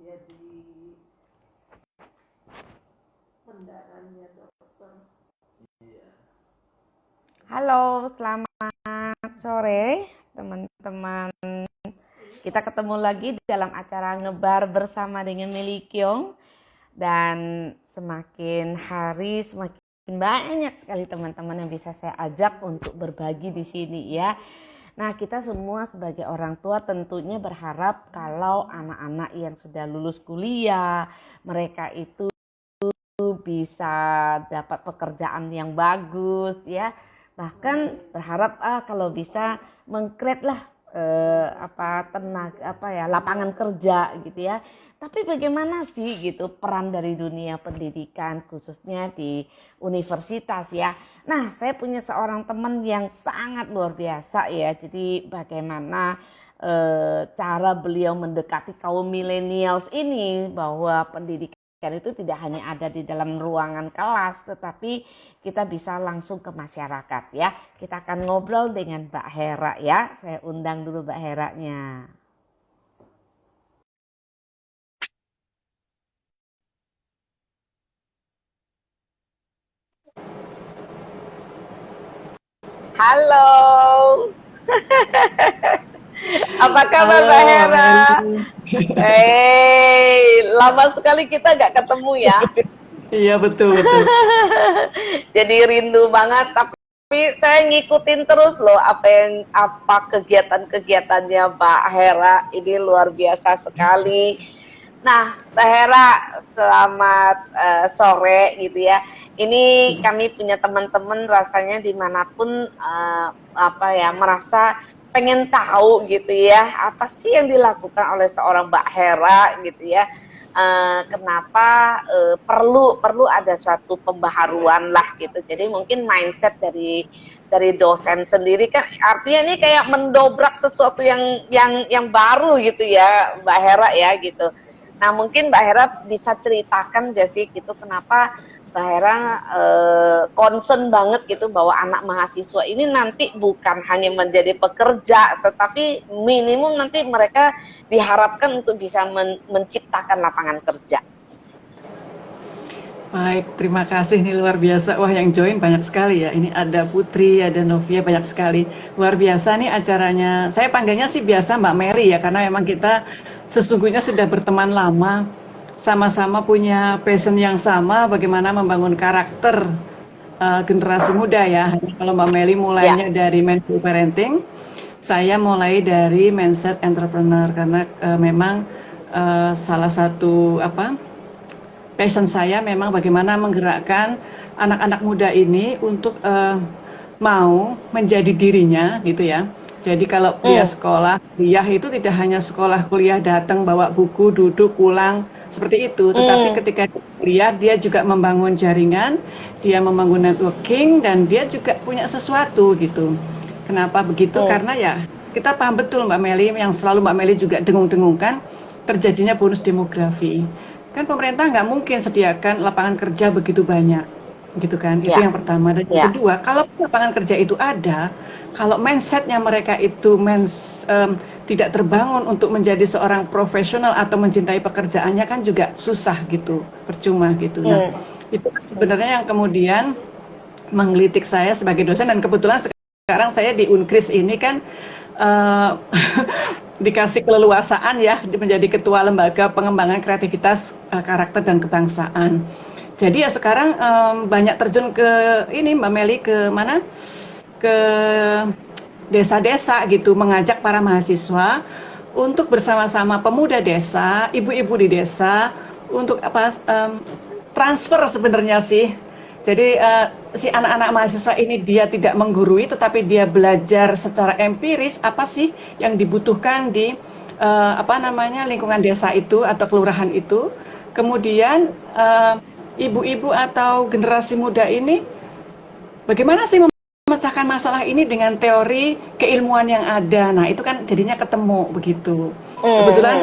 jadi pendarahnya dokter. Iya. Halo, selamat sore teman-teman. Kita ketemu lagi dalam acara Ngebar bersama dengan Meli Kyong. Dan semakin hari semakin banyak sekali teman-teman yang bisa saya ajak untuk berbagi di sini ya. Nah, kita semua sebagai orang tua tentunya berharap kalau anak-anak yang sudah lulus kuliah, mereka itu bisa dapat pekerjaan yang bagus ya. Bahkan berharap kalau bisa meng-create lah lapangan kerja gitu ya. Tapi bagaimana sih gitu peran dari dunia pendidikan khususnya di universitas ya. Nah, saya punya seorang teman yang sangat luar biasa ya. Jadi bagaimana cara beliau mendekati kaum millennials ini, bahwa pendidikan itu tidak hanya ada di dalam ruangan kelas, tetapi kita bisa langsung ke masyarakat ya. Kita akan ngobrol dengan Mbak Hera ya. Saya undang dulu Mbak Heranya. Halo. Apa kabar Mbak Hera? Lama sekali kita nggak ketemu ya. Iya betul. Jadi rindu banget, tapi saya ngikutin terus loh apa kegiatan-kegiatannya Mbak Hera. Ini luar biasa sekali. Nah, Mbak Hera, selamat sore gitu ya. Ini kami punya teman-teman rasanya dimanapun merasa pengen tahu gitu ya, apa sih yang dilakukan oleh seorang Mbak Hera gitu ya. Kenapa perlu ada suatu pembaharuan lah gitu. Jadi mungkin mindset dari dosen sendiri kan artinya ini kayak mendobrak sesuatu yang baru gitu ya Mbak Hera ya gitu. Nah, mungkin Mbak Hera bisa ceritakan gak sih gitu kenapa Mbak Hera concern banget gitu bahwa anak mahasiswa ini nanti bukan hanya menjadi pekerja, tetapi minimum nanti mereka diharapkan untuk bisa menciptakan lapangan kerja. Baik, terima kasih, ini luar biasa. Wah, yang join banyak sekali ya. Ini ada Putri, ada Novia, banyak sekali. Luar biasa nih acaranya. Saya panggilnya sih biasa Mbak Mary ya, karena memang kita sesungguhnya sudah berteman lama, sama-sama punya passion yang sama, bagaimana membangun karakter generasi muda ya. Kalau Mbak Mary mulainya dari mindful parenting, saya mulai dari mindset entrepreneur, karena memang salah satu passion saya memang bagaimana menggerakkan anak-anak muda ini untuk mau menjadi dirinya gitu ya. Jadi kalau dia sekolah, kuliah itu tidak hanya sekolah kuliah datang bawa buku, duduk, pulang, seperti itu. Tetapi ketika kuliah dia juga membangun jaringan, dia membangun networking, dan dia juga punya sesuatu gitu. Kenapa begitu? Karena ya kita paham betul Mbak Meli, yang selalu Mbak Meli juga dengung-dengungkan, terjadinya bonus demografi. Kan pemerintah nggak mungkin sediakan lapangan kerja begitu banyak, gitu kan? Itu yang pertama. Dan yang kedua, kalau lapangan kerja itu ada, kalau mindsetnya mereka itu tidak terbangun untuk menjadi seorang profesional atau mencintai pekerjaannya, kan juga susah gitu, percuma gitu. Nah, itu sebenarnya yang kemudian menggelitik saya sebagai dosen, dan kebetulan sekarang saya di Unkris ini kan dikasih keleluasaan ya menjadi ketua lembaga pengembangan kreativitas karakter dan kebangsaan. Jadi ya sekarang banyak terjun ke ini Mbak Meli, ke mana? Ke desa-desa gitu, mengajak para mahasiswa untuk bersama-sama pemuda desa, ibu-ibu di desa untuk transfer sebenarnya sih. Jadi si anak-anak mahasiswa ini dia tidak menggurui, tetapi dia belajar secara empiris apa sih yang dibutuhkan di lingkungan desa itu atau kelurahan itu. Kemudian ibu-ibu atau generasi muda ini bagaimana sih memecahkan masalah ini dengan teori keilmuan yang ada. Nah, itu kan jadinya ketemu begitu. Kebetulan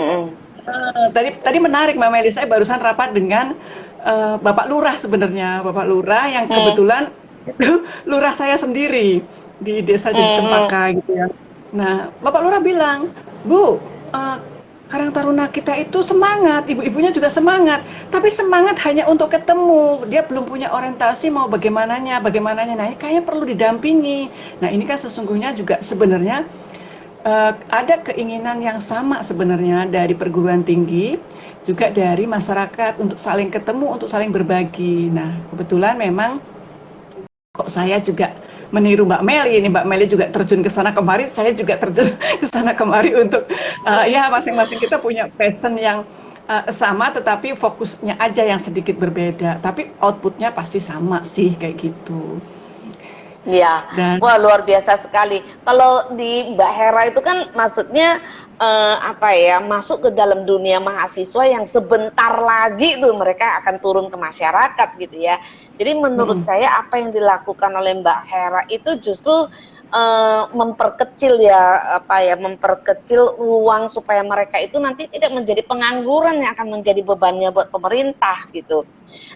tadi menarik Mbak Meli, saya barusan rapat dengan Bapak Lurah sebenarnya, Bapak Lurah yang kebetulan itu lurah saya sendiri di desa Jadi Tempaka gitu ya. Nah, Bapak Lurah bilang, Bu, Karang Taruna kita itu semangat, ibu-ibunya juga semangat, tapi semangat hanya untuk ketemu. Dia belum punya orientasi mau bagaimananya. Nah, ini kayaknya perlu didampingi. Nah, ini kan sesungguhnya juga sebenarnya ada keinginan yang sama sebenarnya dari perguruan tinggi, juga dari masyarakat untuk saling ketemu, untuk saling berbagi. Nah, kebetulan memang kok saya juga meniru Mbak Meli ini, Mbak Meli juga terjun ke sana kemari, saya juga terjun ke sana kemari untuk ya masing-masing kita punya passion yang sama, tetapi fokusnya aja yang sedikit berbeda, tapi outputnya pasti sama sih kayak gitu. Ya, Dan wah luar biasa sekali. Kalau di Mbak Hera itu kan maksudnya apa ya, masuk ke dalam dunia mahasiswa yang sebentar lagi tuh mereka akan turun ke masyarakat gitu ya. Jadi menurut saya apa yang dilakukan oleh Mbak Hera itu justru memperkecil ya, apa ya, memperkecil ruang supaya mereka itu nanti tidak menjadi pengangguran yang akan menjadi bebannya buat pemerintah gitu.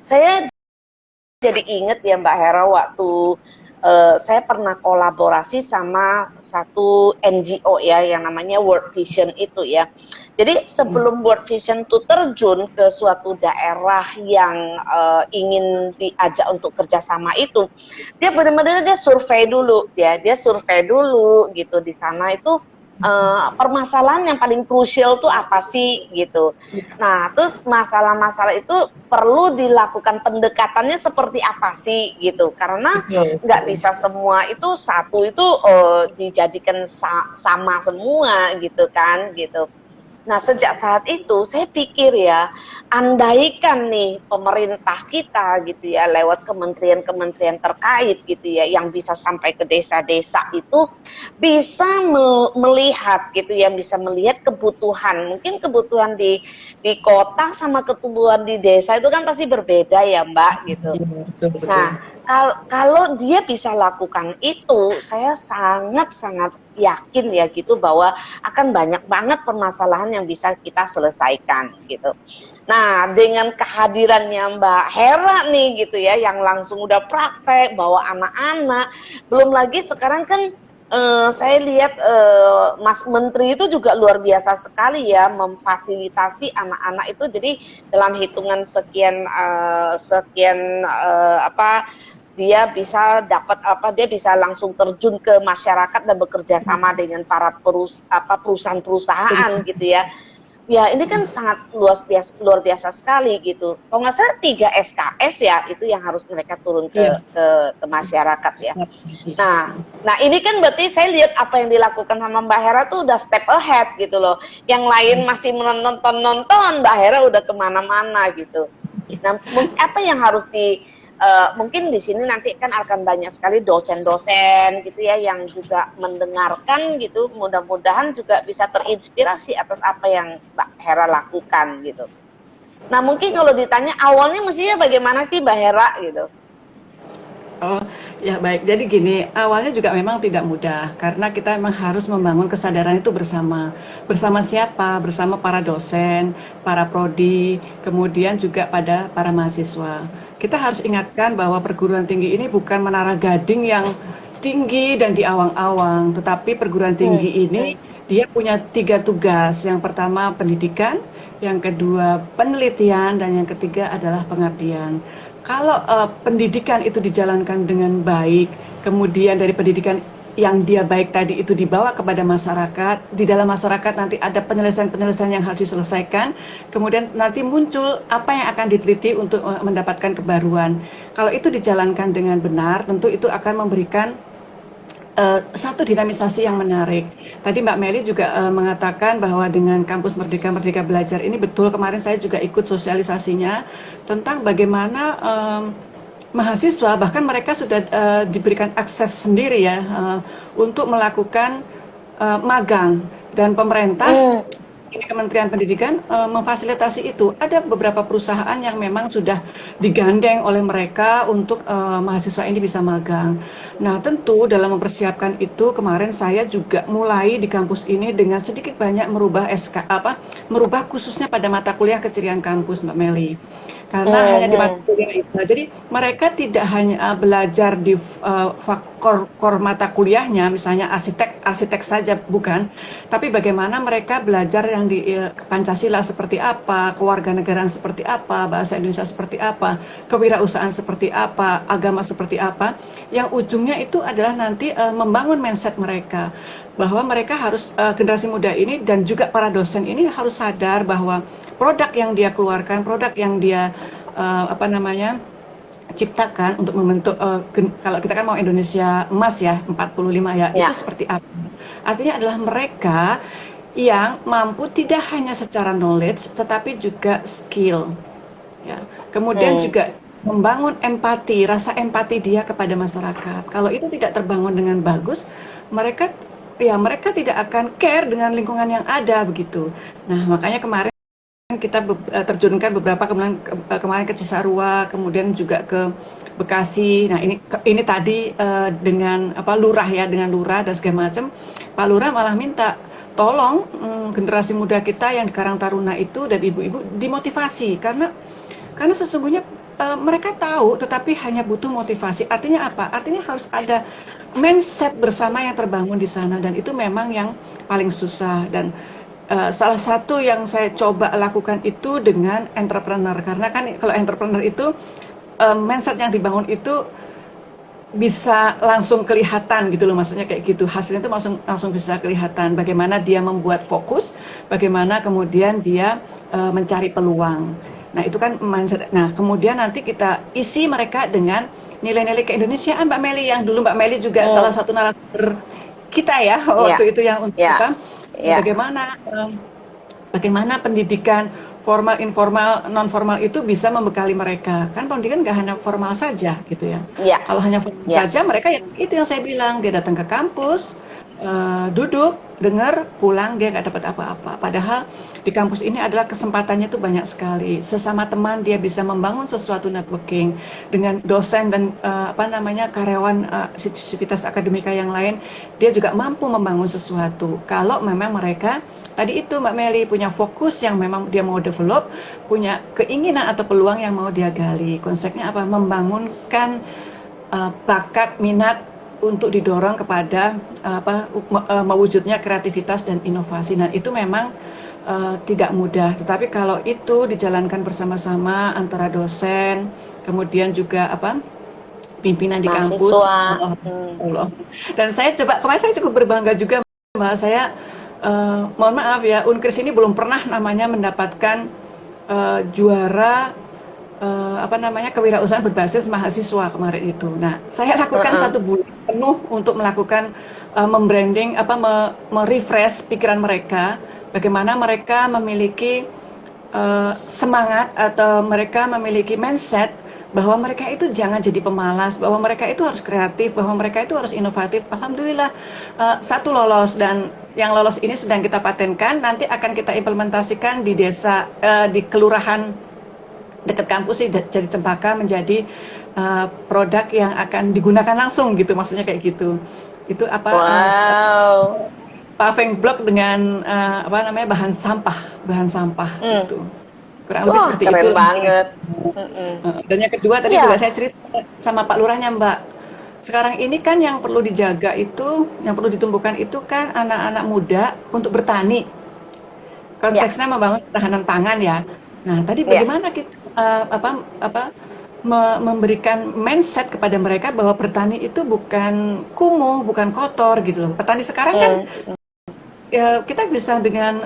Saya jadi inget ya Mbak Hera waktu saya pernah kolaborasi sama satu NGO ya yang namanya World Vision itu ya. Jadi sebelum World Vision itu terjun ke suatu daerah yang ingin diajak untuk kerjasama itu, dia benar-benar dia survei dulu ya, dia survei dulu gitu di sana itu permasalahan yang paling krusial tuh apa sih gitu. Nah, terus masalah-masalah itu perlu dilakukan pendekatannya seperti apa sih gitu. Karena nggak bisa semua itu satu itu dijadikan sama semua gitu kan gitu. Nah, sejak saat itu saya pikir ya, andaikan nih pemerintah kita gitu ya, lewat kementerian-kementerian terkait gitu ya, yang bisa sampai ke desa-desa itu bisa melihat gitu ya, bisa melihat kebutuhan. Mungkin kebutuhan di kota sama kebutuhan di desa itu kan pasti berbeda ya, Mbak gitu. betul. Nah, kalau dia bisa lakukan itu, saya sangat-sangat yakin ya gitu bahwa akan banyak banget permasalahan yang bisa kita selesaikan gitu. Nah, dengan kehadirannya Mbak Hera nih gitu ya, yang langsung udah praktek bawa anak-anak, belum lagi sekarang kan saya lihat Mas Menteri itu juga luar biasa sekali ya memfasilitasi anak-anak itu, jadi dalam hitungan sekian apa dia bisa dapat apa, dia bisa langsung terjun ke masyarakat dan bekerja sama dengan para perusahaan-perusahaan gitu ya. Ya ini kan sangat luar biasa sekali gitu. Kalau nggak salah 3 SKS ya itu yang harus mereka turun ke masyarakat ya. Nah ini kan berarti saya lihat apa yang dilakukan sama Mbak Hera tuh udah step ahead gitu loh. Yang lain masih menonton, Mbak Hera udah kemana-mana gitu. Nah apa yang harus mungkin di sini nanti kan akan banyak sekali dosen-dosen gitu ya yang juga mendengarkan gitu, mudah-mudahan juga bisa terinspirasi atas apa yang Mbak Hera lakukan gitu. Nah mungkin kalau ditanya awalnya mestinya bagaimana sih Mbak Hera gitu? Oh ya baik, jadi gini, awalnya juga memang tidak mudah karena kita memang harus membangun kesadaran itu bersama. Bersama siapa? Bersama para dosen, para prodi, kemudian juga pada para mahasiswa. Kita harus ingatkan bahwa perguruan tinggi ini bukan menara gading yang tinggi dan di awang-awang, tetapi perguruan tinggi ini dia punya 3 tugas. Yang pertama pendidikan, yang kedua penelitian, dan yang ketiga adalah pengabdian. Kalau pendidikan itu dijalankan dengan baik, kemudian dari pendidikan yang dia baik tadi itu dibawa kepada masyarakat, di dalam masyarakat nanti ada penyelesaian-penyelesaian yang harus diselesaikan, kemudian nanti muncul apa yang akan diteliti untuk mendapatkan kebaruan. Kalau itu dijalankan dengan benar, tentu itu akan memberikan satu dinamisasi yang menarik. Tadi Mbak Meli juga mengatakan bahwa dengan kampus Merdeka Belajar ini betul, kemarin saya juga ikut sosialisasinya tentang bagaimana mahasiswa, bahkan mereka sudah diberikan akses sendiri ya untuk melakukan magang, dan pemerintah ini Kementerian Pendidikan memfasilitasi itu. Ada beberapa perusahaan yang memang sudah digandeng oleh mereka untuk mahasiswa ini bisa magang. Nah, tentu dalam mempersiapkan itu kemarin saya juga mulai di kampus ini dengan sedikit banyak merubah merubah khususnya pada mata kuliah kecirian kampus, Mbak Meli. Karena hanya di mata kuliah itu. Jadi mereka tidak hanya belajar di core mata kuliahnya, misalnya arsitek saja, bukan. Tapi bagaimana mereka belajar yang tentang Pancasila seperti apa, kewarganegaraan seperti apa, bahasa Indonesia seperti apa, kewirausahaan seperti apa, agama seperti apa, yang ujungnya itu adalah nanti membangun mindset mereka, bahwa mereka harus generasi muda ini dan juga para dosen ini harus sadar bahwa produk yang dia keluarkan, produk yang dia ciptakan untuk membentuk kalau kita kan mau Indonesia emas ya 45 ya, itu seperti apa? Artinya adalah mereka yang mampu tidak hanya secara knowledge tetapi juga skill, ya. Kemudian juga membangun empati, rasa empati dia kepada masyarakat. Kalau itu tidak terbangun dengan bagus, mereka tidak akan care dengan lingkungan yang ada begitu. Nah, makanya kemarin kita terjunkan beberapa kemarin ke Cisarua, kemudian juga ke Bekasi. Nah, ini tadi dengan lurah ya, dengan lurah dan segala macam. Pak Lurah malah minta tolong generasi muda kita yang di Karang Taruna itu dan ibu-ibu dimotivasi karena sesungguhnya mereka tahu tetapi hanya butuh motivasi. Artinya apa? Artinya harus ada mindset bersama yang terbangun di sana, dan itu memang yang paling susah. Dan salah satu yang saya coba lakukan itu dengan entrepreneur, karena kan kalau entrepreneur itu mindset yang dibangun itu bisa langsung kelihatan gitu loh, maksudnya kayak gitu, hasilnya itu langsung bisa kelihatan bagaimana dia membuat fokus, bagaimana kemudian dia mencari peluang. Nah, itu kan mindset. Nah, kemudian nanti kita isi mereka dengan nilai-nilai keindonesiaan, Mbak Meli, yang dulu Mbak Meli juga salah satu narasumber kita ya waktu itu, yang untuk bagaimana pendidikan formal, informal, non formal itu bisa membekali mereka. Kan pendidikan nggak hanya formal saja gitu ya. Kalau hanya formal saja, mereka itu yang saya bilang, dia datang ke kampus, duduk, dengar, pulang, dia nggak dapat apa-apa. Padahal di kampus ini adalah kesempatannya itu banyak sekali. Sesama teman dia bisa membangun sesuatu networking dengan dosen dan karyawan sivitas akademika yang lain. Dia juga mampu membangun sesuatu. Kalau memang mereka tadi itu Mbak Meli punya fokus yang memang dia mau develop, punya keinginan atau peluang yang mau dia gali. Konsepnya apa? Membangunkan bakat, minat untuk didorong kepada mewujudnya kreativitas dan inovasi. Nah, itu memang tidak mudah, tetapi kalau itu dijalankan bersama-sama antara dosen, kemudian juga pimpinan di kampus, Allah. Dan kemarin saya cukup berbangga juga, Mbak. Saya mohon maaf ya, Unkris ini belum pernah namanya mendapatkan juara kewirausahaan berbasis mahasiswa kemarin itu. Nah, saya lakukan 1 bulan penuh untuk melakukan membranding, merefresh pikiran mereka, bagaimana mereka memiliki semangat atau mereka memiliki mindset bahwa mereka itu jangan jadi pemalas, bahwa mereka itu harus kreatif, bahwa mereka itu harus inovatif. Alhamdulillah 1 lolos, dan yang lolos ini sedang kita patenkan, nanti akan kita implementasikan di desa, di kelurahan dekat kampus sih, jadi Cempaka menjadi produk yang akan digunakan langsung gitu, maksudnya kayak gitu. Itu paving block dengan bahan sampah gitu. Kurang lebih seperti itu. Keren banget. Dan yang kedua tadi juga saya cerita sama Pak Lurahnya, Mbak. Sekarang ini kan yang perlu dijaga itu, yang perlu ditumbuhkan itu kan anak-anak muda untuk bertani. Konteksnya membangun ketahanan pangan ya. Nah, tadi bagaimana kita memberikan mindset kepada mereka bahwa bertani itu bukan kumuh, bukan kotor gitu loh. Petani sekarang kan kita bisa dengan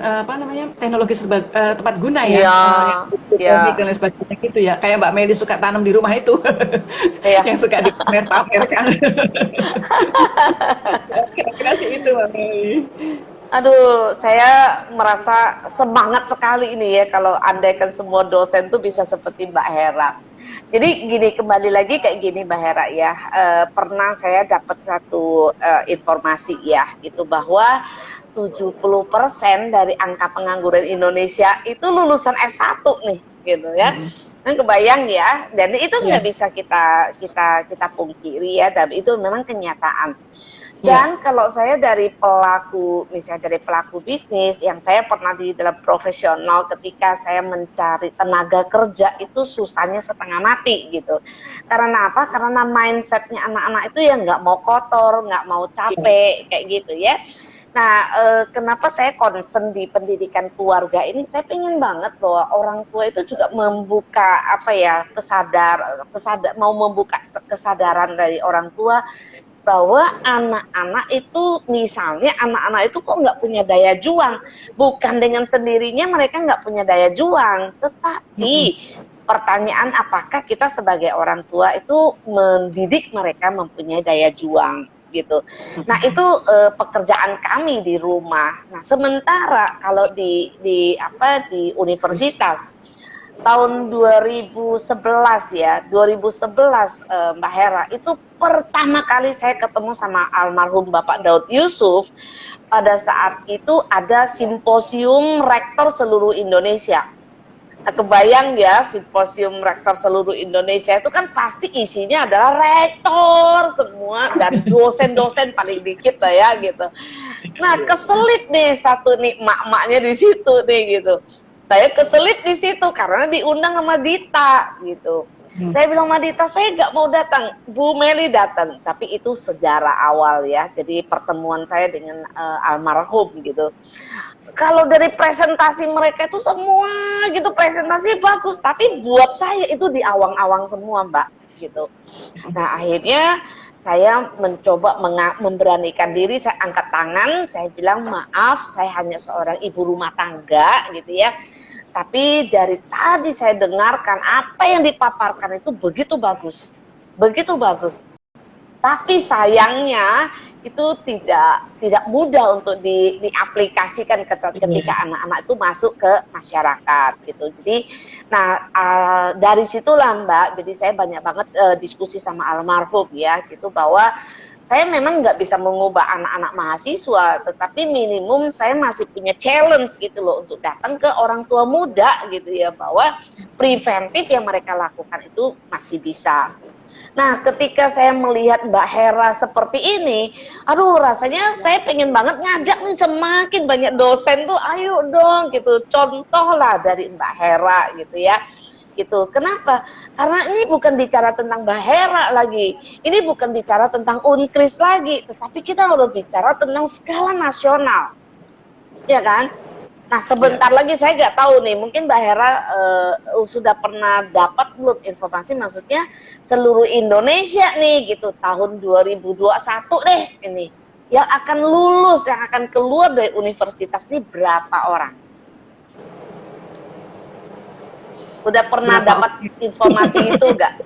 teknologi tepat guna dan lain sebagainya gitu ya. Kayak Mbak Meli suka tanam di rumah itu, yang suka dipamer-pamerkan. Kira-kira itu Mbak Meli. Aduh, saya merasa semangat sekali ini ya kalau andaikan semua dosen tuh bisa seperti Mbak Hera. Jadi gini, kembali lagi kayak gini Mbak Hera ya, pernah saya dapat satu informasi ya, gitu bahwa 70% dari angka pengangguran Indonesia itu lulusan S1 nih, gitu ya. Kan kebayang ya, dan itu nggak bisa kita pungkiri ya, dan itu memang kenyataan. Dan kalau saya dari pelaku, misalnya dari pelaku bisnis, yang saya pernah di dalam profesional ketika saya mencari tenaga kerja itu susahnya setengah mati gitu. Karena apa? Karena mindsetnya anak-anak itu ya nggak mau kotor, nggak mau capek, kayak gitu ya. Nah, kenapa saya concern di pendidikan keluarga ini? Saya pengen banget bahwa orang tua itu juga membuka apa ya mau membuka kesadaran dari orang tua bahwa anak-anak itu misalnya anak-anak itu kok nggak punya daya juang, bukan dengan sendirinya mereka nggak punya daya juang, tetapi pertanyaan apakah kita sebagai orang tua itu mendidik mereka mempunyai daya juang gitu. Nah itu pekerjaan kami di rumah. Nah sementara kalau di universitas tahun 2011 ya, 2011 Mbak Hera, itu pertama kali saya ketemu sama almarhum Bapak Daud Yusuf. Pada saat itu ada simposium rektor seluruh Indonesia. Nah, kebayang ya, simposium rektor seluruh Indonesia itu kan pasti isinya adalah rektor semua dan dosen-dosen paling dikit lah ya gitu. Nah keselip nih satu nih mak-maknya di situ nih gitu. Saya keselip di situ karena diundang sama Dita gitu. Saya bilang sama Dita, saya nggak mau datang. Bu Meli datang, tapi itu sejarah awal ya. Jadi pertemuan saya dengan almarhum gitu. Kalau dari presentasi mereka itu semua gitu presentasi bagus, tapi buat saya itu di awang-awang semua Mbak gitu. Nah akhirnya saya mencoba memberanikan diri, saya angkat tangan, saya bilang maaf, saya hanya seorang ibu rumah tangga gitu ya. Tapi dari tadi saya dengarkan apa yang dipaparkan itu begitu bagus, begitu bagus. Tapi sayangnya itu tidak mudah untuk diaplikasikan ketika anak-anak itu masuk ke masyarakat gitu. Jadi, nah dari situlah Mbak, jadi saya banyak banget diskusi sama almarhum ya, gitu bahwa saya memang nggak bisa mengubah anak-anak mahasiswa, tetapi minimum saya masih punya challenge gitu loh untuk datang ke orang tua muda gitu ya, bahwa preventif yang mereka lakukan itu masih bisa. Nah, ketika saya melihat Mbak Hera seperti ini, aduh rasanya saya pengen banget ngajak nih semakin banyak dosen tuh, ayo dong gitu, contohlah dari Mbak Hera gitu ya. Gitu. Kenapa? Karena ini bukan bicara tentang Mbak Hera lagi, ini bukan bicara tentang Unkris lagi, tetapi kita harus bicara tentang skala nasional, ya kan? Nah sebentar lagi saya nggak tahu nih, mungkin Mbak Hera sudah pernah dapat belum informasi, maksudnya seluruh Indonesia nih gitu, tahun 2021 deh ini, yang akan lulus, yang akan keluar dari universitas ini berapa orang? Udah pernah dapat informasi itu enggak?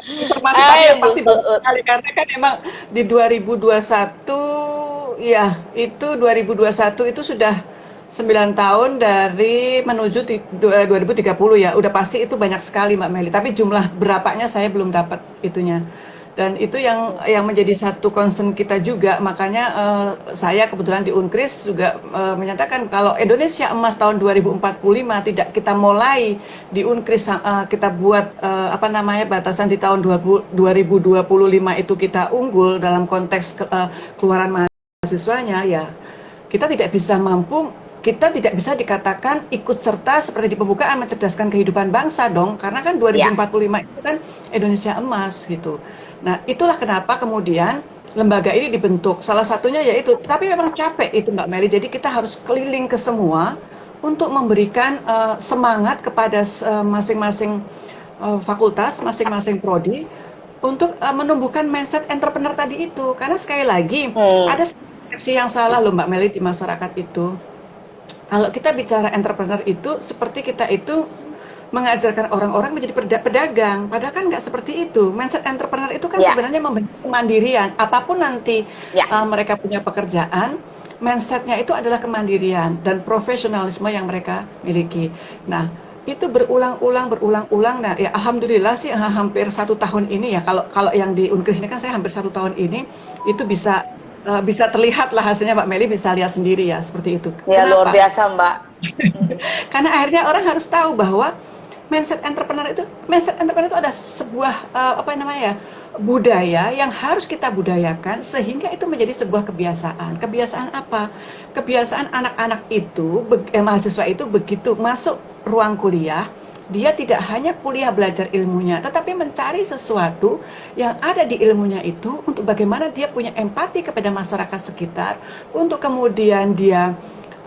Informasi pasti sekali karena kan emang di 2021 ya, itu 2021 itu sudah 9 tahun dari menuju 2030 ya. Udah pasti itu banyak sekali Mbak Meli, tapi jumlah berapanya saya belum dapat itunya. Dan itu yang menjadi satu concern kita juga, makanya saya kebetulan di Unkris juga menyatakan kalau Indonesia Emas tahun 2045 tidak kita mulai di Unkris, kita buat batasan di tahun 2025 itu kita unggul dalam konteks keluaran mahasiswanya, ya kita tidak bisa dikatakan ikut serta seperti di pembukaan mencerdaskan kehidupan bangsa dong, karena kan 2045 itu kan Indonesia Emas gitu. Nah itulah kenapa kemudian lembaga ini dibentuk, salah satunya yaitu, tapi memang capek itu Mbak Meli, jadi kita harus keliling ke semua untuk memberikan semangat kepada masing-masing fakultas, masing-masing prodi untuk menumbuhkan mindset entrepreneur tadi itu, karena sekali lagi ada persepsi yang salah loh Mbak Meli di masyarakat itu. Kalau kita bicara entrepreneur itu seperti kita itu mengajarkan orang-orang menjadi pedagang, padahal kan nggak seperti itu. Mindset entrepreneur itu kan sebenarnya membentuk kemandirian. Apapun nanti mereka punya pekerjaan, mindsetnya itu adalah kemandirian dan profesionalisme yang mereka miliki. Nah, itu berulang-ulang. Nah, ya alhamdulillah sih hampir 1 tahun ini ya. Kalau yang di Unkris ini kan saya hampir 1 tahun ini itu bisa terlihat lah hasilnya, Mbak Meli bisa lihat sendiri ya seperti itu. Ya kenapa? Luar biasa Mbak. Karena akhirnya orang harus tahu bahwa mindset entrepreneur itu ada sebuah budaya yang harus kita budayakan sehingga itu menjadi sebuah kebiasaan. Kebiasaan apa? Kebiasaan anak-anak itu, mahasiswa itu begitu masuk ruang kuliah, dia tidak hanya kuliah belajar ilmunya, tetapi mencari sesuatu yang ada di ilmunya itu untuk bagaimana dia punya empati kepada masyarakat sekitar, untuk kemudian dia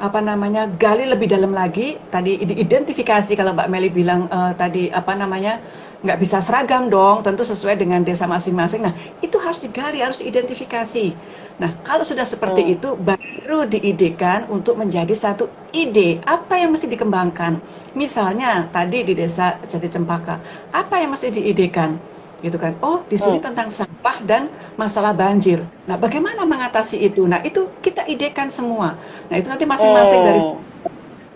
apa namanya gali lebih dalam lagi, tadi diidentifikasi kalau Mbak Meli bilang tadi apa namanya nggak bisa seragam dong, tentu sesuai dengan desa masing-masing. Nah itu harus digali, harus diidentifikasi. Nah kalau sudah seperti itu baru diidekan untuk menjadi satu ide apa yang mesti dikembangkan. Misalnya tadi di desa Jati Cempaka, apa yang mesti diidekan? Gitu kan. Oh, di sini tentang sampah dan masalah banjir. Nah, bagaimana mengatasi itu? Nah, itu kita idekan semua. Nah, itu nanti masing-masing dari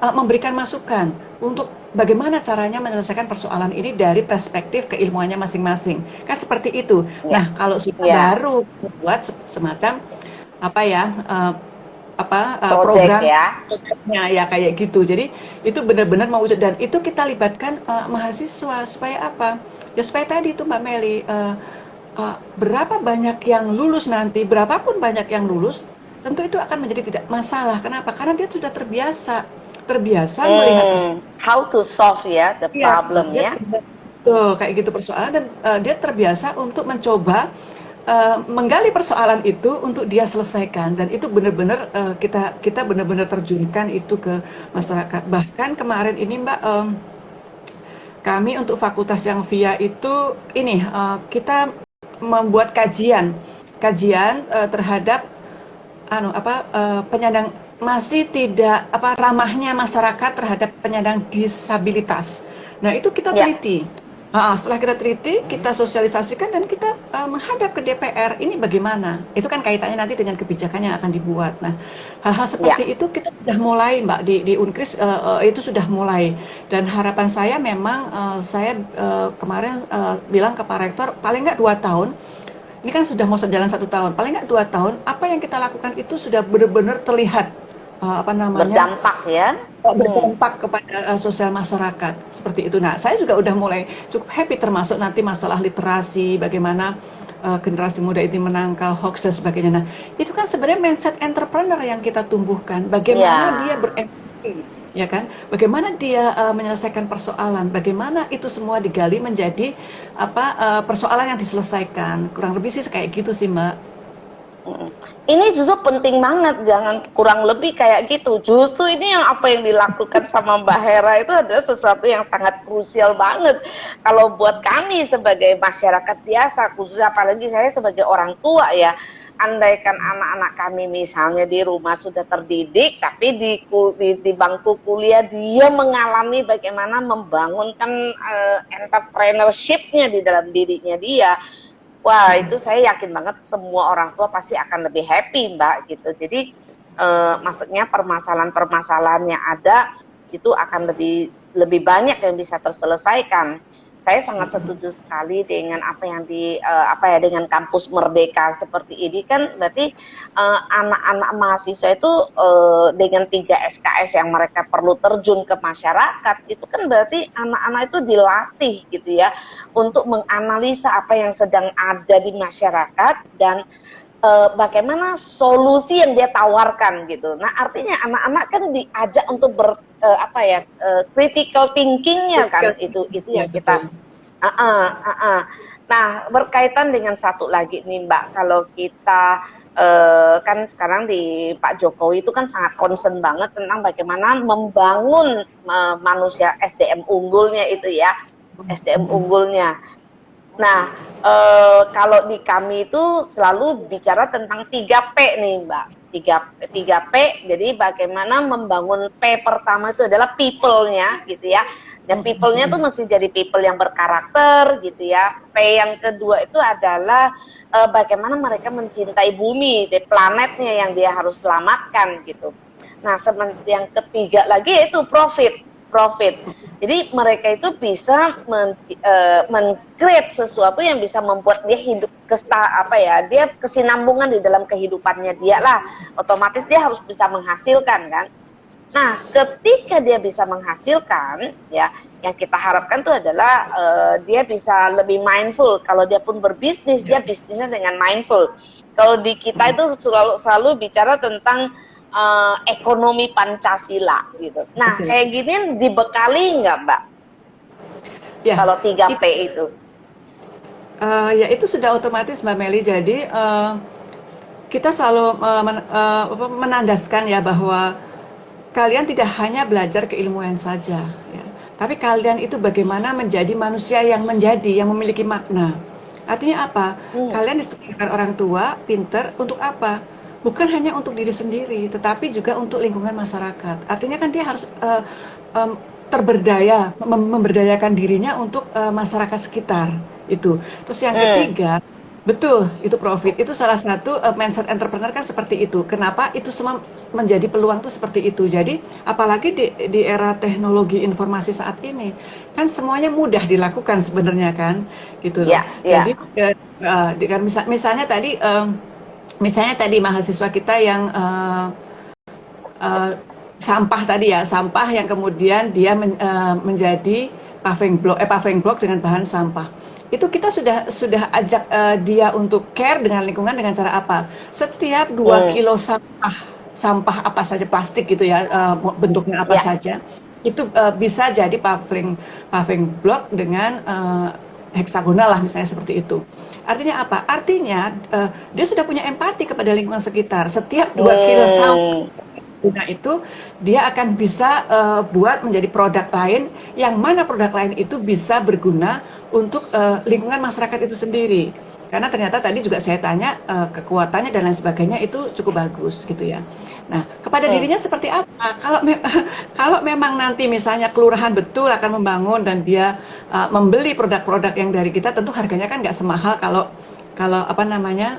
memberikan masukan untuk bagaimana caranya menyelesaikan persoalan ini dari perspektif keilmuannya masing-masing. Kan seperti itu. Nah, kalau sudah baru buat semacam apa ya program ya kayak gitu. Jadi itu benar-benar mewujud dan itu kita libatkan mahasiswa supaya apa? Ya supaya tadi itu Mbak Meli berapa banyak yang lulus nanti, berapapun banyak yang lulus, tentu itu akan menjadi tidak masalah. Kenapa? Karena dia sudah terbiasa melihat how to solve the problem ya. Kayak gitu persoalan dan dia terbiasa untuk mencoba menggali persoalan itu untuk dia selesaikan dan itu benar-benar kita benar-benar terjunkan itu ke masyarakat. Bahkan kemarin ini Mbak kami untuk fakultas yang via itu ini kita membuat kajian terhadap penyandang masih tidak ramahnya masyarakat terhadap penyandang disabilitas. Nah itu kita teliti. Setelah kita teliti, kita sosialisasikan dan kita menghadap ke DPR. Ini bagaimana? Itu kan kaitannya nanti dengan kebijakan yang akan dibuat. Nah, hal-hal seperti itu kita sudah mulai, Mbak, di Unkris itu sudah mulai. Dan harapan saya memang saya kemarin bilang ke Pak Rektor, paling nggak 2 tahun. Ini kan sudah mau jalan 1 tahun. Paling nggak 2 tahun. Apa yang kita lakukan itu sudah benar-benar terlihat. Berdampak ya, berdampak kepada sosial masyarakat seperti itu. Nah, saya juga udah mulai cukup happy termasuk nanti masalah literasi, bagaimana generasi muda ini menangkal hoax dan sebagainya. Nah, itu kan sebenarnya mindset entrepreneur yang kita tumbuhkan. Bagaimana dia berempati, ya kan? Bagaimana dia menyelesaikan persoalan? Bagaimana itu semua digali menjadi persoalan yang diselesaikan? Kurang lebih sih kayak gitu sih, Mbak. Ini justru penting banget, jangan kurang lebih kayak gitu. Justru ini yang apa yang dilakukan sama Mbak Hera itu adalah sesuatu yang sangat krusial banget. Kalau buat kami sebagai masyarakat biasa, khususnya apalagi saya sebagai orang tua ya, andaikan anak-anak kami misalnya di rumah sudah terdidik, tapi di bangku kuliah dia mengalami bagaimana membangunkan entrepreneurship-nya di dalam dirinya dia. Wah, itu saya yakin banget semua orang tua pasti akan lebih happy, Mbak, gitu. Jadi, maksudnya permasalahan-permasalahan yang ada itu akan lebih banyak yang bisa terselesaikan. Saya sangat setuju sekali dengan apa yang dengan kampus merdeka seperti ini kan berarti anak-anak mahasiswa itu dengan 3 SKS yang mereka perlu terjun ke masyarakat itu kan berarti anak-anak itu dilatih gitu ya untuk menganalisa apa yang sedang ada di masyarakat dan bagaimana solusi yang dia tawarkan gitu. Nah artinya anak-anak kan diajak untuk critical thinkingnya kan itu yang kita. Nah berkaitan dengan satu lagi nih Mbak, kalau kita kan sekarang di Pak Jokowi itu kan sangat concern banget tentang bagaimana membangun manusia SDM unggulnya itu ya, SDM unggulnya. Nah, kalau di kami itu selalu bicara tentang 3P nih Mbak, 3P, jadi bagaimana membangun P pertama itu adalah people-nya gitu ya, dan people-nya tuh mesti jadi people yang berkarakter gitu ya. P yang kedua itu adalah bagaimana mereka mencintai bumi, di planetnya yang dia harus selamatkan gitu. Nah, yang ketiga lagi yaitu profit. Jadi mereka itu bisa men-create sesuatu yang bisa membuat dia hidup dia kesinambungan di dalam kehidupannya dia lah. Otomatis dia harus bisa menghasilkan kan. Nah, ketika dia bisa menghasilkan ya, yang kita harapkan itu adalah dia bisa lebih mindful. Kalau dia pun berbisnis, dia bisnisnya dengan mindful. Kalau di kita itu selalu bicara tentang ekonomi Pancasila gitu. Nah, kayak gini dibekali nggak Mbak? Ya, kalau 3P itu? ya itu sudah otomatis Mbak Meli. Jadi kita selalu menandaskan ya bahwa kalian tidak hanya belajar keilmuan saja, ya, tapi kalian itu bagaimana menjadi manusia yang menjadi, yang memiliki makna. Artinya apa? Kalian disekolahkan orang tua, pinter, untuk apa? Bukan hanya untuk diri sendiri, tetapi juga untuk lingkungan masyarakat. Artinya kan dia harus terberdaya, memberdayakan dirinya untuk masyarakat sekitar. Itu. Terus yang ketiga, betul, itu profit. Itu salah satu mindset entrepreneur kan seperti itu. Kenapa itu semua menjadi peluang tuh seperti itu. Jadi apalagi di era teknologi informasi saat ini, kan semuanya mudah dilakukan sebenarnya kan, gitu loh. Jadi misalnya tadi mahasiswa kita yang sampah tadi ya, sampah yang kemudian dia menjadi paving block dengan bahan sampah. Itu kita sudah ajak dia untuk care dengan lingkungan dengan cara apa? Setiap 2 kilo sampah apa saja, plastik gitu ya, bentuknya apa saja, itu bisa jadi paving block dengan heksagonal lah misalnya seperti itu. Artinya apa? Artinya dia sudah punya empati kepada lingkungan sekitar. Setiap 2 kilo sampah itu dia akan bisa buat menjadi produk lain, yang mana produk lain itu bisa berguna untuk lingkungan masyarakat itu sendiri. Karena ternyata tadi juga saya tanya kekuatannya dan lain sebagainya itu cukup bagus gitu ya. Nah, kepada dirinya seperti apa? Kalau memang nanti misalnya kelurahan betul akan membangun dan dia membeli produk-produk yang dari kita, tentu harganya kan nggak semahal kalau apa namanya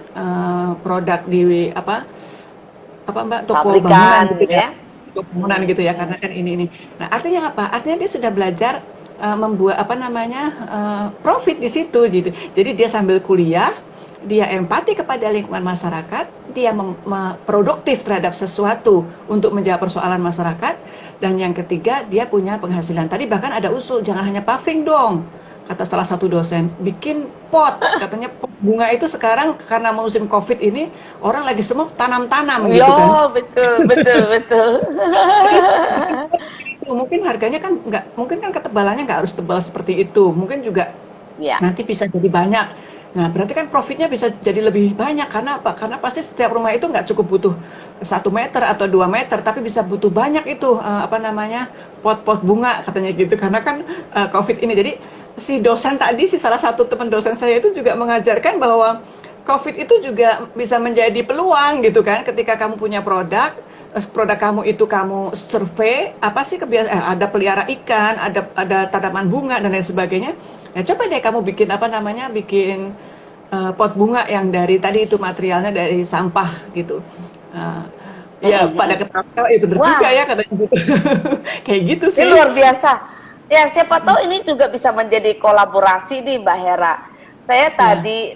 produk di Mbak, toko bangunan gitu ya, toko bangunan gitu ya, karena kan ini. Nah, artinya apa? Artinya dia sudah belajar membuat profit di situ gitu. Jadi dia sambil kuliah, dia empati kepada lingkungan masyarakat, dia produktif terhadap sesuatu untuk menjawab persoalan masyarakat, dan yang ketiga dia punya penghasilan. Tadi bahkan ada usul, jangan hanya paving dong, kata salah satu dosen, bikin pot, katanya pot bunga itu sekarang karena musim COVID ini orang lagi semua tanam-tanam gitu kan. Betul. Mungkin harganya kan mungkin kan ketebalannya nggak harus tebal seperti itu, mungkin juga nanti bisa jadi banyak. Nah, berarti kan profitnya bisa jadi lebih banyak. Karena apa? Karena pasti setiap rumah itu nggak cukup butuh 1 meter atau 2 meter, tapi bisa butuh banyak itu pot-pot bunga katanya gitu. Karena kan COVID ini. Jadi si dosen tadi, salah satu teman dosen saya itu juga mengajarkan bahwa COVID itu juga bisa menjadi peluang gitu kan. Ketika kamu punya produk kamu itu kamu survei apa sih ada pelihara ikan, ada tanaman bunga dan lain sebagainya. Ya coba deh kamu bikin bikin pot bunga yang dari tadi itu materialnya dari sampah gitu. Ya pada ketawa bener juga ya katanya gitu. Kayak gitu sih. Ini luar biasa. Ya siapa tahu ini juga bisa menjadi kolaborasi nih Mbak Hera. Saya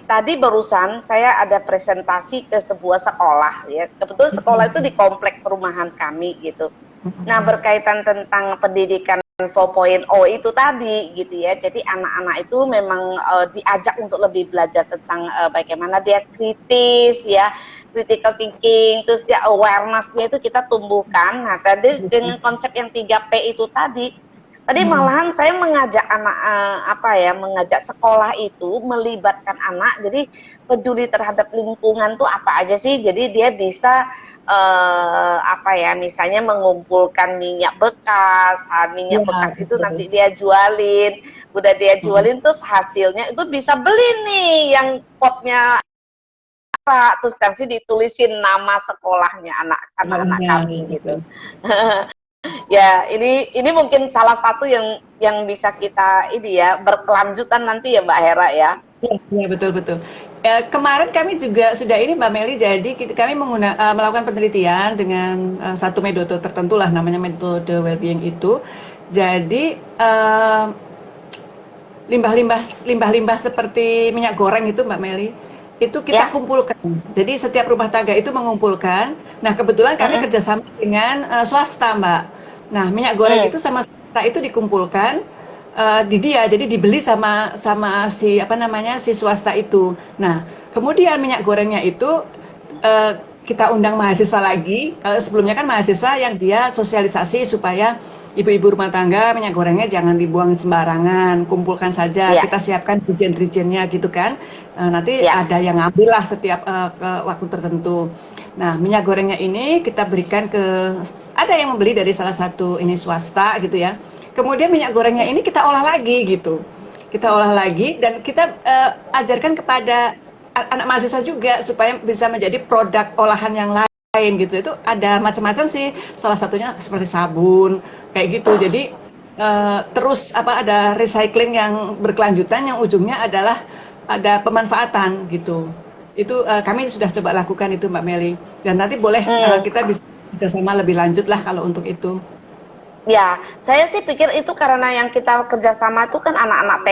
tadi barusan saya ada presentasi ke sebuah sekolah ya. Kebetulan sekolah itu di komplek perumahan kami gitu. Nah, berkaitan tentang pendidikan 4.0 itu tadi gitu ya. Jadi anak-anak itu memang diajak untuk lebih belajar tentang bagaimana dia kritis ya, critical thinking, terus dia awareness-nya itu kita tumbuhkan. Nah, tadi dengan konsep yang 3P itu tadi malahan saya mengajak anak mengajak sekolah itu melibatkan anak, jadi peduli terhadap lingkungan tuh apa aja sih. Jadi dia bisa misalnya mengumpulkan minyak bekas, bekas itu nanti dia jualin, udah dia jualin terus hasilnya itu bisa beli nih yang potnya apa, terus nanti ditulisin nama sekolahnya anak-anak kami gitu. Ya, ini mungkin salah satu yang bisa kita berkelanjutan nanti ya Mbak Hera ya. Iya, betul. Kemarin kami juga sudah Mbak Meli, jadi kami melakukan penelitian dengan satu metode tertentu lah, namanya metode well-being itu. Jadi limbah-limbah seperti minyak goreng itu Mbak Meli, itu kita kumpulkan. Jadi setiap rumah tangga itu mengumpulkan. Nah, kebetulan kami kerjasama dengan swasta, Mbak. Nah, minyak goreng itu sama swasta itu dikumpulkan jadi dibeli sama si si swasta itu. Nah, kemudian minyak gorengnya itu kita undang mahasiswa lagi. Kalau sebelumnya kan mahasiswa yang dia sosialisasi supaya ibu-ibu rumah tangga minyak gorengnya jangan dibuang sembarangan, kumpulkan saja, Ya, kita siapkan rijen-rijennya gitu kan. Nanti ya. ada yang ngambil lah setiap ke waktu tertentu. Nah, minyak gorengnya ini kita berikan ada yang membeli dari salah satu ini swasta gitu ya. Kemudian minyak gorengnya ini kita olah lagi gitu. Kita olah lagi dan kita ajarkan kepada anak mahasiswa juga supaya bisa menjadi produk olahan yang lain gitu. Itu ada macam-macam sih. Salah satunya seperti sabun kayak gitu. Jadi terus ada recycling yang berkelanjutan yang ujungnya adalah ada pemanfaatan gitu. Itu kami sudah coba lakukan itu Mbak Meli. Dan nanti boleh Hmm. kita bisa kerjasama lebih lanjut lah kalau untuk itu. Ya, saya sih pikir itu karena yang kita kerjasama itu kan anak-anak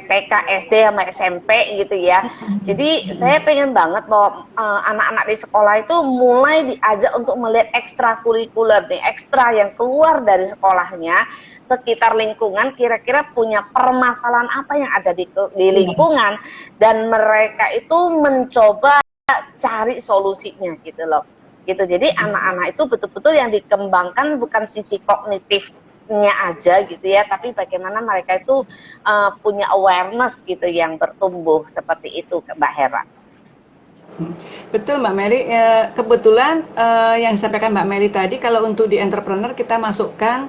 TK, SD, sama SMP gitu ya. Jadi saya pengen banget bahwa anak-anak di sekolah itu mulai diajak untuk melihat ekstrakurikuler nih, ekstra yang keluar dari sekolahnya, sekitar lingkungan, kira-kira punya permasalahan apa yang ada di lingkungan, dan mereka itu mencoba cari solusinya gitu loh. Gitu. Jadi anak-anak itu betul-betul yang dikembangkan bukan sisi kognitifnya aja gitu ya, tapi bagaimana mereka itu punya awareness gitu yang bertumbuh seperti itu, Mbak Hera. Betul Mbak Meli, kebetulan yang disampaikan Mbak Meli tadi kalau untuk di entrepreneur kita masukkan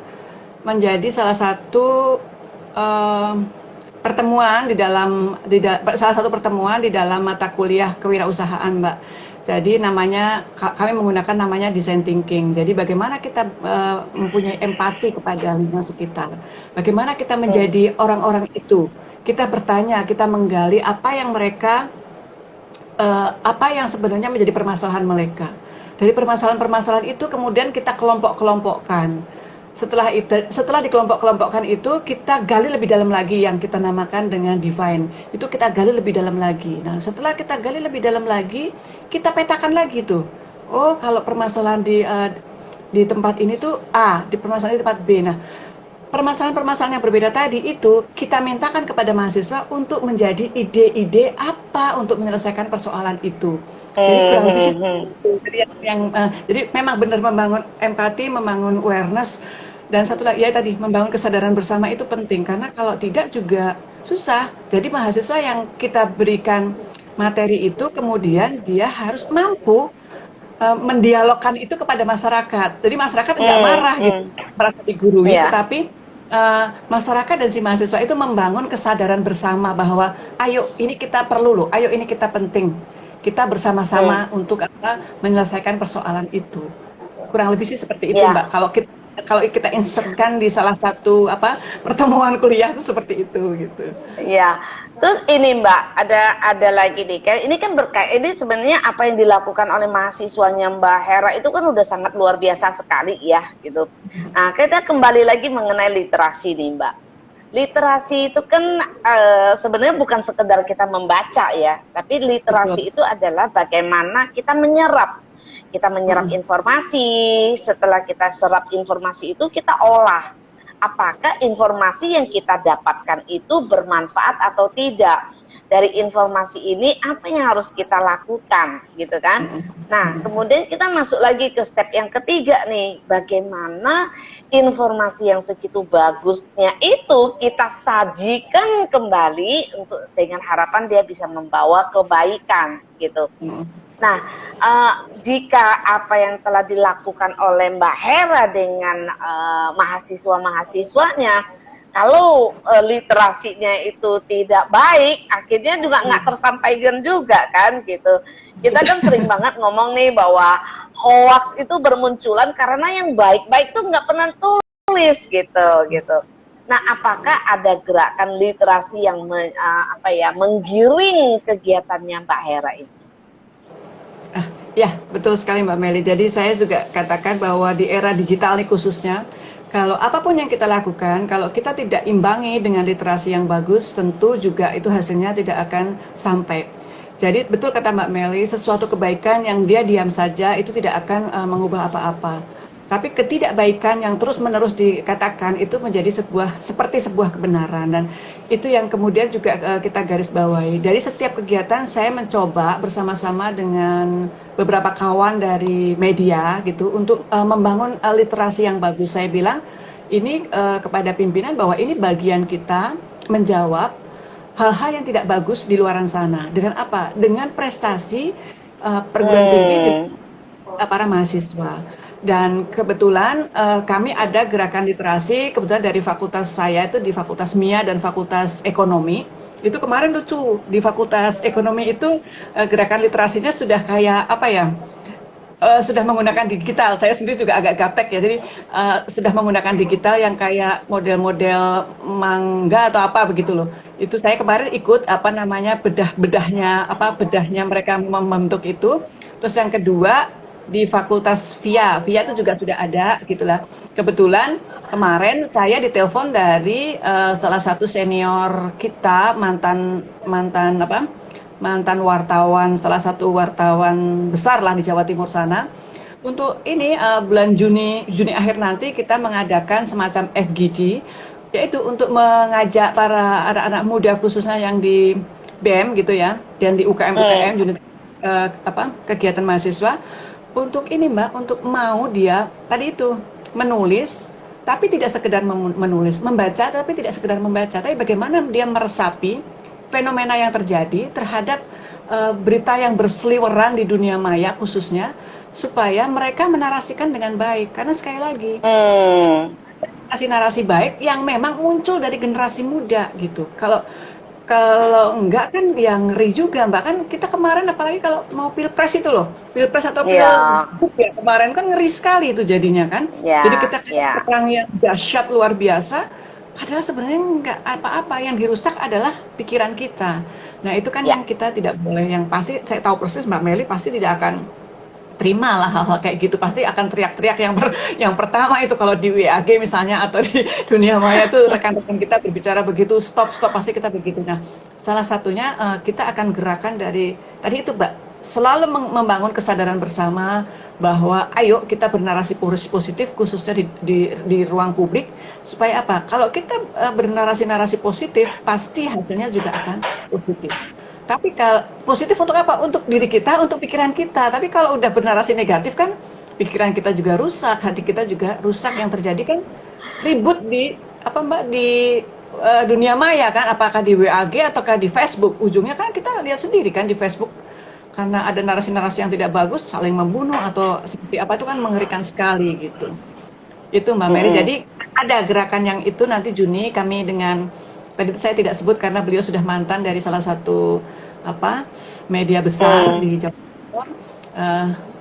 menjadi salah satu pertemuan salah satu pertemuan di dalam mata kuliah kewirausahaan Mbak. Jadi kami menggunakan namanya design thinking. Jadi bagaimana kita mempunyai empati kepada lingkungan sekitar. Bagaimana kita menjadi orang-orang itu. Kita bertanya, kita menggali apa yang sebenarnya menjadi permasalahan mereka. Dari permasalahan-permasalahan itu kemudian kita kelompok-kelompokkan. Setelah dikelompok-kelompokkan itu, kita gali lebih dalam lagi yang kita namakan dengan divine. Itu kita gali lebih dalam lagi. Nah, setelah kita gali lebih dalam lagi, kita petakan lagi tuh. Oh, kalau permasalahan di tempat ini tuh A, di permasalahan di tempat B. Nah, permasalahan-permasalahan yang berbeda tadi itu kita mintakan kepada mahasiswa untuk menjadi ide-ide apa untuk menyelesaikan persoalan itu. Jadi kurang lebih sih jadi memang benar membangun empati, membangun awareness, dan satu lagi ya tadi membangun kesadaran bersama itu penting karena kalau tidak juga susah. Jadi mahasiswa yang kita berikan materi itu kemudian dia harus mampu mendialogkan itu kepada masyarakat. Jadi masyarakat nggak marah gitu, merasa digurui, tetapi masyarakat dan si mahasiswa itu membangun kesadaran bersama bahwa ayo ini kita perlu loh, ayo ini kita penting. Kita bersama-sama untuk menyelesaikan persoalan itu. Kurang lebih sih seperti itu, Mbak. Kalau kita insertkan di salah satu pertemuan kuliah itu seperti itu gitu. Ya, terus ini Mbak, ada lagi nih, ini kan berkait, ini sebenarnya apa yang dilakukan oleh mahasiswanya Mbak Hera itu kan udah sangat luar biasa sekali ya, gitu. Nah, kita kembali lagi mengenai literasi nih Mbak. Literasi itu kan sebenarnya bukan sekedar kita membaca ya, tapi literasi itu adalah bagaimana kita menyerap. Kita menyerap informasi, setelah kita serap informasi itu kita olah. Apakah informasi yang kita dapatkan itu bermanfaat atau tidak? Dari informasi ini apa yang harus kita lakukan, gitu kan? Nah, kemudian kita masuk lagi ke step yang ketiga nih, bagaimana informasi yang segitu bagusnya itu kita sajikan kembali untuk dengan harapan dia bisa membawa kebaikan, gitu. Nah, jika apa yang telah dilakukan oleh Mbak Hera dengan mahasiswa-mahasiswanya, kalau literasinya itu tidak baik, akhirnya juga nggak tersampaikan juga kan, gitu. Kita kan sering banget ngomong nih bahwa hoax itu bermunculan karena yang baik-baik tuh nggak pernah tulis, gitu. Nah, apakah ada gerakan literasi yang menggiring kegiatannya Mbak Hera ini? Ya, betul sekali Mbak Meli. Jadi saya juga katakan bahwa di era digital nih khususnya, kalau apapun yang kita lakukan, kalau kita tidak imbangi dengan literasi yang bagus, tentu juga itu hasilnya tidak akan sampai. Jadi betul kata Mbak Meli, sesuatu kebaikan yang dia diam saja itu tidak akan mengubah apa-apa. Tapi ketidakbaikan yang terus-menerus dikatakan itu menjadi seperti sebuah kebenaran, dan itu yang kemudian juga kita garis bawahi. Dari setiap kegiatan saya mencoba bersama-sama dengan beberapa kawan dari media gitu untuk membangun literasi yang bagus. Saya bilang ini kepada pimpinan bahwa ini bagian kita menjawab hal-hal yang tidak bagus di luaran sana. Dengan apa? Dengan prestasi perguruan tinggi di para mahasiswa. Dan kebetulan kami ada gerakan literasi, kebetulan dari fakultas saya itu di Fakultas MIA dan Fakultas Ekonomi. Itu kemarin lucu, di Fakultas Ekonomi itu gerakan literasinya sudah kayak apa ya? Sudah menggunakan digital. Saya sendiri juga agak gaptek ya. Jadi sudah menggunakan digital yang kayak model-model mangga atau apa begitu loh. Itu saya kemarin ikut apa namanya bedahnya mereka membentuk itu. Terus yang kedua di Fakultas VIA itu juga sudah ada gitulah. Kebetulan kemarin saya ditelepon dari salah satu senior kita mantan wartawan, salah satu wartawan besar lah di Jawa Timur sana. Untuk ini bulan Juni akhir nanti kita mengadakan semacam FGD, yaitu untuk mengajak para anak-anak muda khususnya yang di BEM gitu ya, dan di UKM unit kegiatan mahasiswa untuk ini Mbak, untuk mau dia tadi itu menulis, tapi tidak sekedar menulis, membaca tapi tidak sekedar membaca, tapi bagaimana dia meresapi fenomena yang terjadi terhadap berita yang berseliweran di dunia maya khususnya, supaya mereka menarasikan dengan baik. Karena sekali lagi narasi baik yang memang muncul dari generasi muda gitu. Kalau enggak kan yang ngeri juga Mbak, kan kita kemarin apalagi kalau mau pilpres itu loh, pilpres atau pilgub ya kemarin kan ngeri sekali itu jadinya kan. Jadi kita perang yang dahsyat luar biasa. Padahal sebenarnya nggak apa-apa, yang dirusak adalah pikiran kita. Nah itu kan yang kita tidak boleh, yang pasti saya tahu persis Mbak Meli pasti tidak akan terima lah hal-hal kayak gitu, pasti akan teriak-teriak yang pertama itu kalau di WAG misalnya atau di dunia maya itu rekan-rekan kita berbicara begitu, stop pasti kita begitu. Nah salah satunya kita akan gerakan dari tadi itu Mbak, selalu membangun kesadaran bersama bahwa ayo kita bernarasi positif khususnya di ruang publik, supaya apa? Kalau kita bernarasi positif pasti hasilnya juga akan positif. Tapi kalau positif untuk apa? Untuk diri kita, untuk pikiran kita. Tapi kalau udah bernarasi negatif kan pikiran kita juga rusak, hati kita juga rusak. Yang terjadi kan ribut di apa Mbak di dunia maya kan, apakah di WAG ataukah di Facebook. Ujungnya kan kita lihat sendiri kan di Facebook, karena ada narasi-narasi yang tidak bagus, saling membunuh atau seperti apa, itu kan mengerikan sekali gitu. Itu Mbak Mary. Jadi ada gerakan yang itu nanti Juni kami dengan, tadi itu saya tidak sebut karena beliau sudah mantan dari salah satu media besar di Jawa Timur.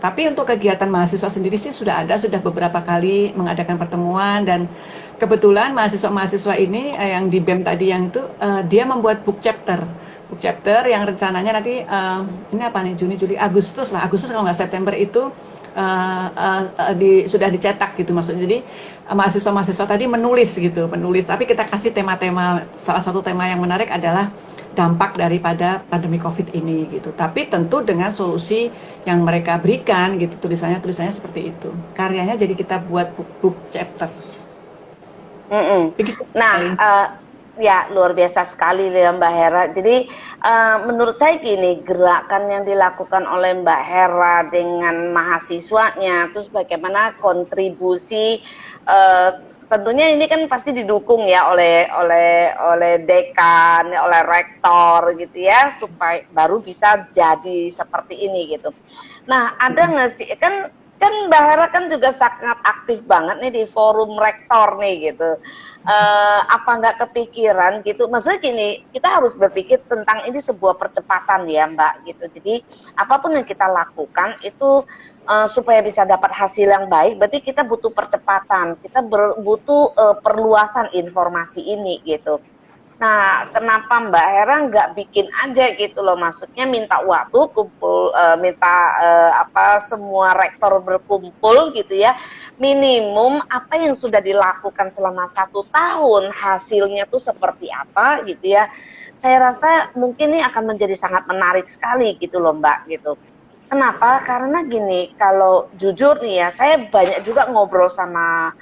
Tapi untuk kegiatan mahasiswa sendiri sih sudah beberapa kali mengadakan pertemuan, dan kebetulan mahasiswa-mahasiswa ini yang di BEM tadi yang itu dia membuat book chapter yang rencananya nanti ini apa nih, Juni, Agustus kalau nggak September itu sudah dicetak gitu maksudnya. Jadi mahasiswa-mahasiswa tadi menulis, tapi kita kasih tema-tema. Salah satu tema yang menarik adalah dampak daripada pandemi COVID ini gitu. Tapi tentu dengan solusi yang mereka berikan gitu, tulisannya seperti itu. Karyanya jadi kita buat book chapter. Begitu. Nah, ya luar biasa sekali ya Mbak Hera. Jadi menurut saya gini, gerakan yang dilakukan oleh Mbak Hera dengan mahasiswanya, terus bagaimana kontribusi, tentunya ini kan pasti didukung ya oleh dekan, oleh rektor gitu ya, supaya baru bisa jadi seperti ini gitu. Nah ada nggak sih kan Mbak Hera kan juga sangat aktif banget nih di forum rektor nih gitu. Apa nggak kepikiran gitu, maksudnya gini, kita harus berpikir tentang ini sebuah percepatan ya Mbak gitu. Jadi apapun yang kita lakukan itu supaya bisa dapat hasil yang baik, berarti kita butuh percepatan, kita butuh perluasan informasi ini gitu. Nah, kenapa Mbak Hera nggak bikin aja gitu loh, maksudnya minta waktu kumpul, semua rektor berkumpul gitu ya, minimum apa yang sudah dilakukan selama 1 tahun, hasilnya tuh seperti apa gitu ya. Saya rasa mungkin ini akan menjadi sangat menarik sekali gitu loh Mbak gitu. Kenapa? Karena gini, kalau jujur nih ya, saya banyak juga ngobrol sama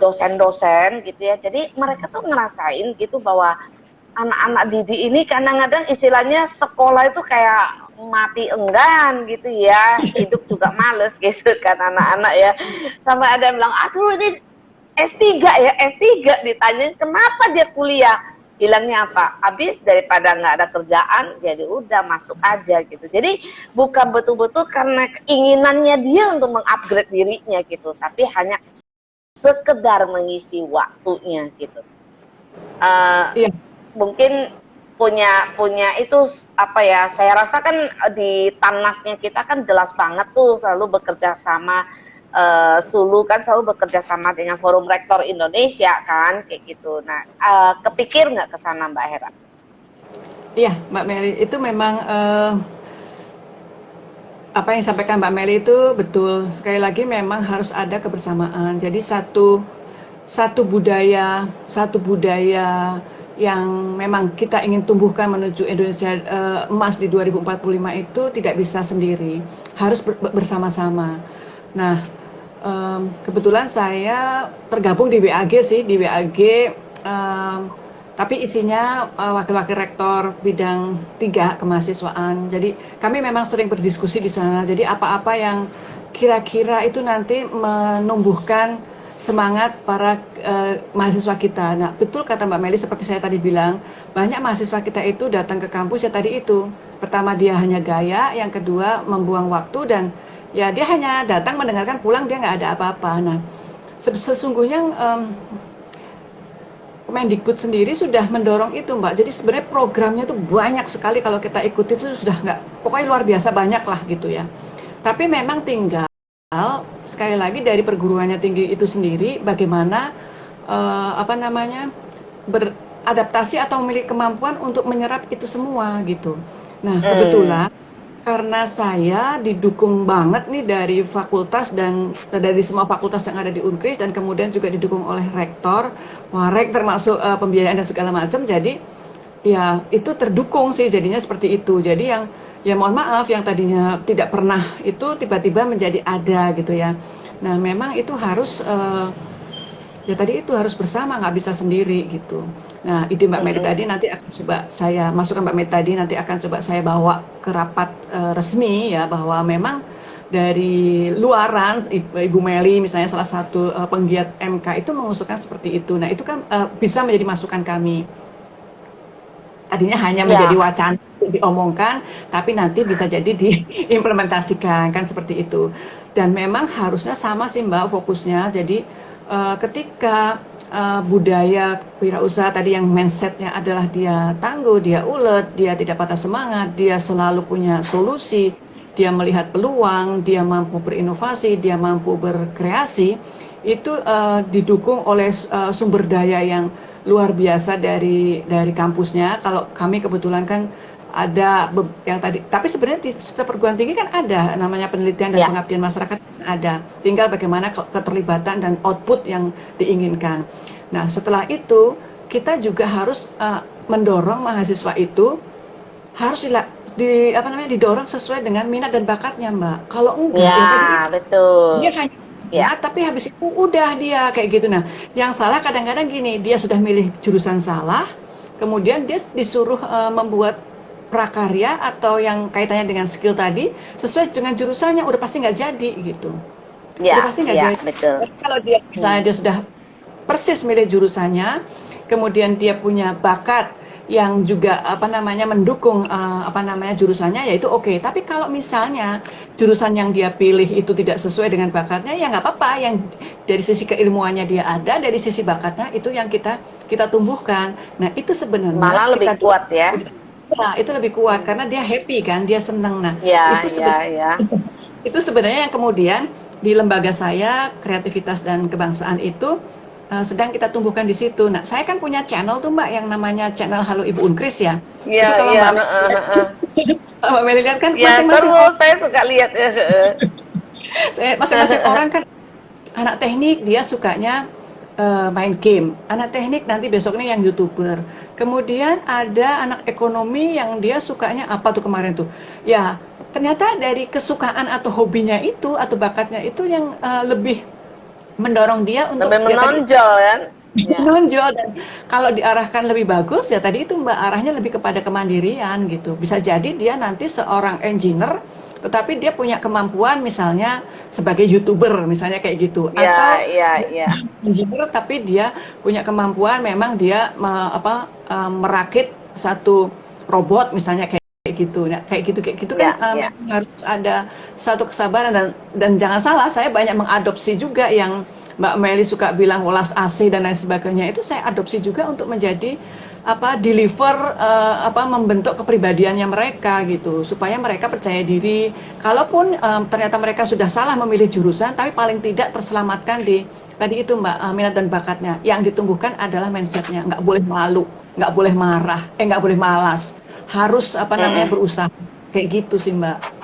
dosen-dosen gitu ya. Jadi mereka tuh ngerasain gitu bahwa anak-anak didik ini kadang-kadang istilahnya sekolah itu kayak mati enggan gitu ya, hidup juga males gitu kan anak-anak ya. Sampai ada yang bilang, aduh ini S3 ya, S3 ditanya kenapa dia kuliah, bilangnya apa? Habis daripada nggak ada kerjaan, jadi udah masuk aja gitu. Jadi bukan betul-betul karena keinginannya dia untuk mengupgrade dirinya gitu, tapi hanya sekedar mengisi waktunya gitu. Iya. Mungkin punya itu apa ya, saya rasa kan di Tanasnya kita kan jelas banget tuh selalu bekerja sama, Sulu kan selalu bekerja sama dengan Forum Rektor Indonesia kan kayak gitu. Nah, kepikir nggak ke sana Mbak Hera? Iya, Mbak Meli, itu memang apa yang disampaikan Mbak Meli itu betul. Sekali lagi memang harus ada kebersamaan. Jadi satu budaya yang memang kita ingin tumbuhkan menuju Indonesia emas di 2045 itu tidak bisa sendiri, harus bersama-sama. Nah, kebetulan saya tergabung di WAG sih, di WAG, tapi isinya wakil-wakil rektor bidang 3 kemahasiswaan. Jadi kami memang sering berdiskusi di sana. Jadi apa-apa yang kira-kira itu nanti menumbuhkan semangat para mahasiswa kita. Nah, betul kata Mbak Meli seperti saya tadi bilang, banyak mahasiswa kita itu datang ke kampus ya tadi itu. Pertama dia hanya gaya, yang kedua membuang waktu, dan ya dia hanya datang mendengarkan, pulang dia nggak ada apa-apa. Nah, sesungguhnya Kemendikbud sendiri sudah mendorong itu Mbak. Jadi sebenarnya programnya itu banyak sekali, kalau kita ikuti itu sudah nggak, pokoknya luar biasa banyak lah gitu ya. Tapi memang tinggal sekali lagi dari perguruannya tinggi itu sendiri bagaimana beradaptasi atau memiliki kemampuan untuk menyerap itu semua gitu. Nah, kebetulan karena saya didukung banget nih dari fakultas dan dari semua fakultas yang ada di Unkris, dan kemudian juga didukung oleh rektor, warek termasuk pembiayaan dan segala macam. Jadi ya itu terdukung sih jadinya seperti itu. Jadi yang ya mohon maaf yang tadinya tidak pernah itu tiba-tiba menjadi ada gitu ya. Nah memang itu harus ya tadi itu harus bersama, nggak bisa sendiri gitu. Nah ide Mbak Meli tadi nanti akan coba saya masukkan, Mbak Meli tadi nanti akan coba saya bawa ke rapat resmi ya, bahwa memang dari luaran Ibu Meli misalnya salah satu penggiat MK itu mengusulkan seperti itu. Nah itu kan bisa menjadi masukan kami. Tadinya hanya menjadi wacana diomongkan, tapi nanti bisa jadi diimplementasikan kan seperti itu. Dan memang harusnya sama sih Mbak fokusnya. Jadi ketika budaya wirausaha tadi yang mindsetnya adalah dia tangguh, dia ulet, dia tidak patah semangat, dia selalu punya solusi, dia melihat peluang, dia mampu berinovasi, dia mampu berkreasi, itu didukung oleh sumber daya yang luar biasa dari kampusnya. Kalau kami kebetulan kan ada yang tadi, tapi sebenarnya di setiap perguruan tinggi kan ada namanya penelitian dan pengabdian masyarakat, ada. Tinggal bagaimana keterlibatan dan output yang diinginkan. Nah, setelah itu kita juga harus mendorong mahasiswa itu harus didorong sesuai dengan minat dan bakatnya, Mbak. Kalau enggak, yang tadi betul. Dia hanya tapi habis itu udah dia kayak gitu. Nah, yang salah kadang-kadang gini, dia sudah milih jurusan salah, kemudian dia disuruh membuat prakarya atau yang kaitannya dengan skill tadi sesuai dengan jurusannya, udah pasti nggak jadi gitu. Udah pasti nggak jadi. Betul. Kalau dia misalnya dia sudah persis milih jurusannya, kemudian dia punya bakat yang juga mendukung jurusannya, yaitu oke. Tapi kalau misalnya jurusan yang dia pilih itu tidak sesuai dengan bakatnya, ya nggak apa-apa. Yang dari sisi keilmuannya dia ada, dari sisi bakatnya itu yang kita tumbuhkan. Nah itu sebenarnya malah lebih kuat ya. Nah itu lebih kuat karena dia happy kan, dia senang. Nah itu sebenarnya yang kemudian di lembaga saya kreativitas dan kebangsaan itu sedang kita tumbuhkan di situ. Nah, saya kan punya channel tuh Mbak yang namanya channel Halo Ibu Unkris ya. Iya, kalau Mbak Meli lihat kan masing-masing saya suka lihat. Masing-masing orang kan, anak teknik dia sukanya main game. Anak teknik nanti besoknya yang YouTuber. Kemudian ada anak ekonomi yang dia sukanya apa tuh kemarin tuh. Ya, ternyata dari kesukaan atau hobinya itu atau bakatnya itu yang lebih mendorong dia untuk lebih menonjol kan? Menonjol, dan kalau diarahkan lebih bagus ya tadi itu Mbak, arahnya lebih kepada kemandirian gitu. Bisa jadi dia nanti seorang engineer tetapi dia punya kemampuan misalnya sebagai YouTuber misalnya kayak gitu, Ya, atau ya, ya. engineer tapi dia punya kemampuan memang dia merakit satu robot misalnya kayak gitu. Nah, kayak gitu kan Ya, ya. memang harus ada satu kesabaran, dan jangan salah, saya banyak mengadopsi juga yang Mbak Meli suka bilang welas AC dan lain sebagainya, itu saya adopsi juga untuk menjadi membentuk kepribadiannya mereka gitu, supaya mereka percaya diri. Kalaupun ternyata mereka sudah salah memilih jurusan, tapi paling tidak terselamatkan di tadi itu Mbak, minat dan bakatnya. Yang ditumbuhkan adalah mindsetnya, nggak boleh malu, nggak boleh marah, nggak boleh malas, harus berusaha. Kayak gitu sih Mbak.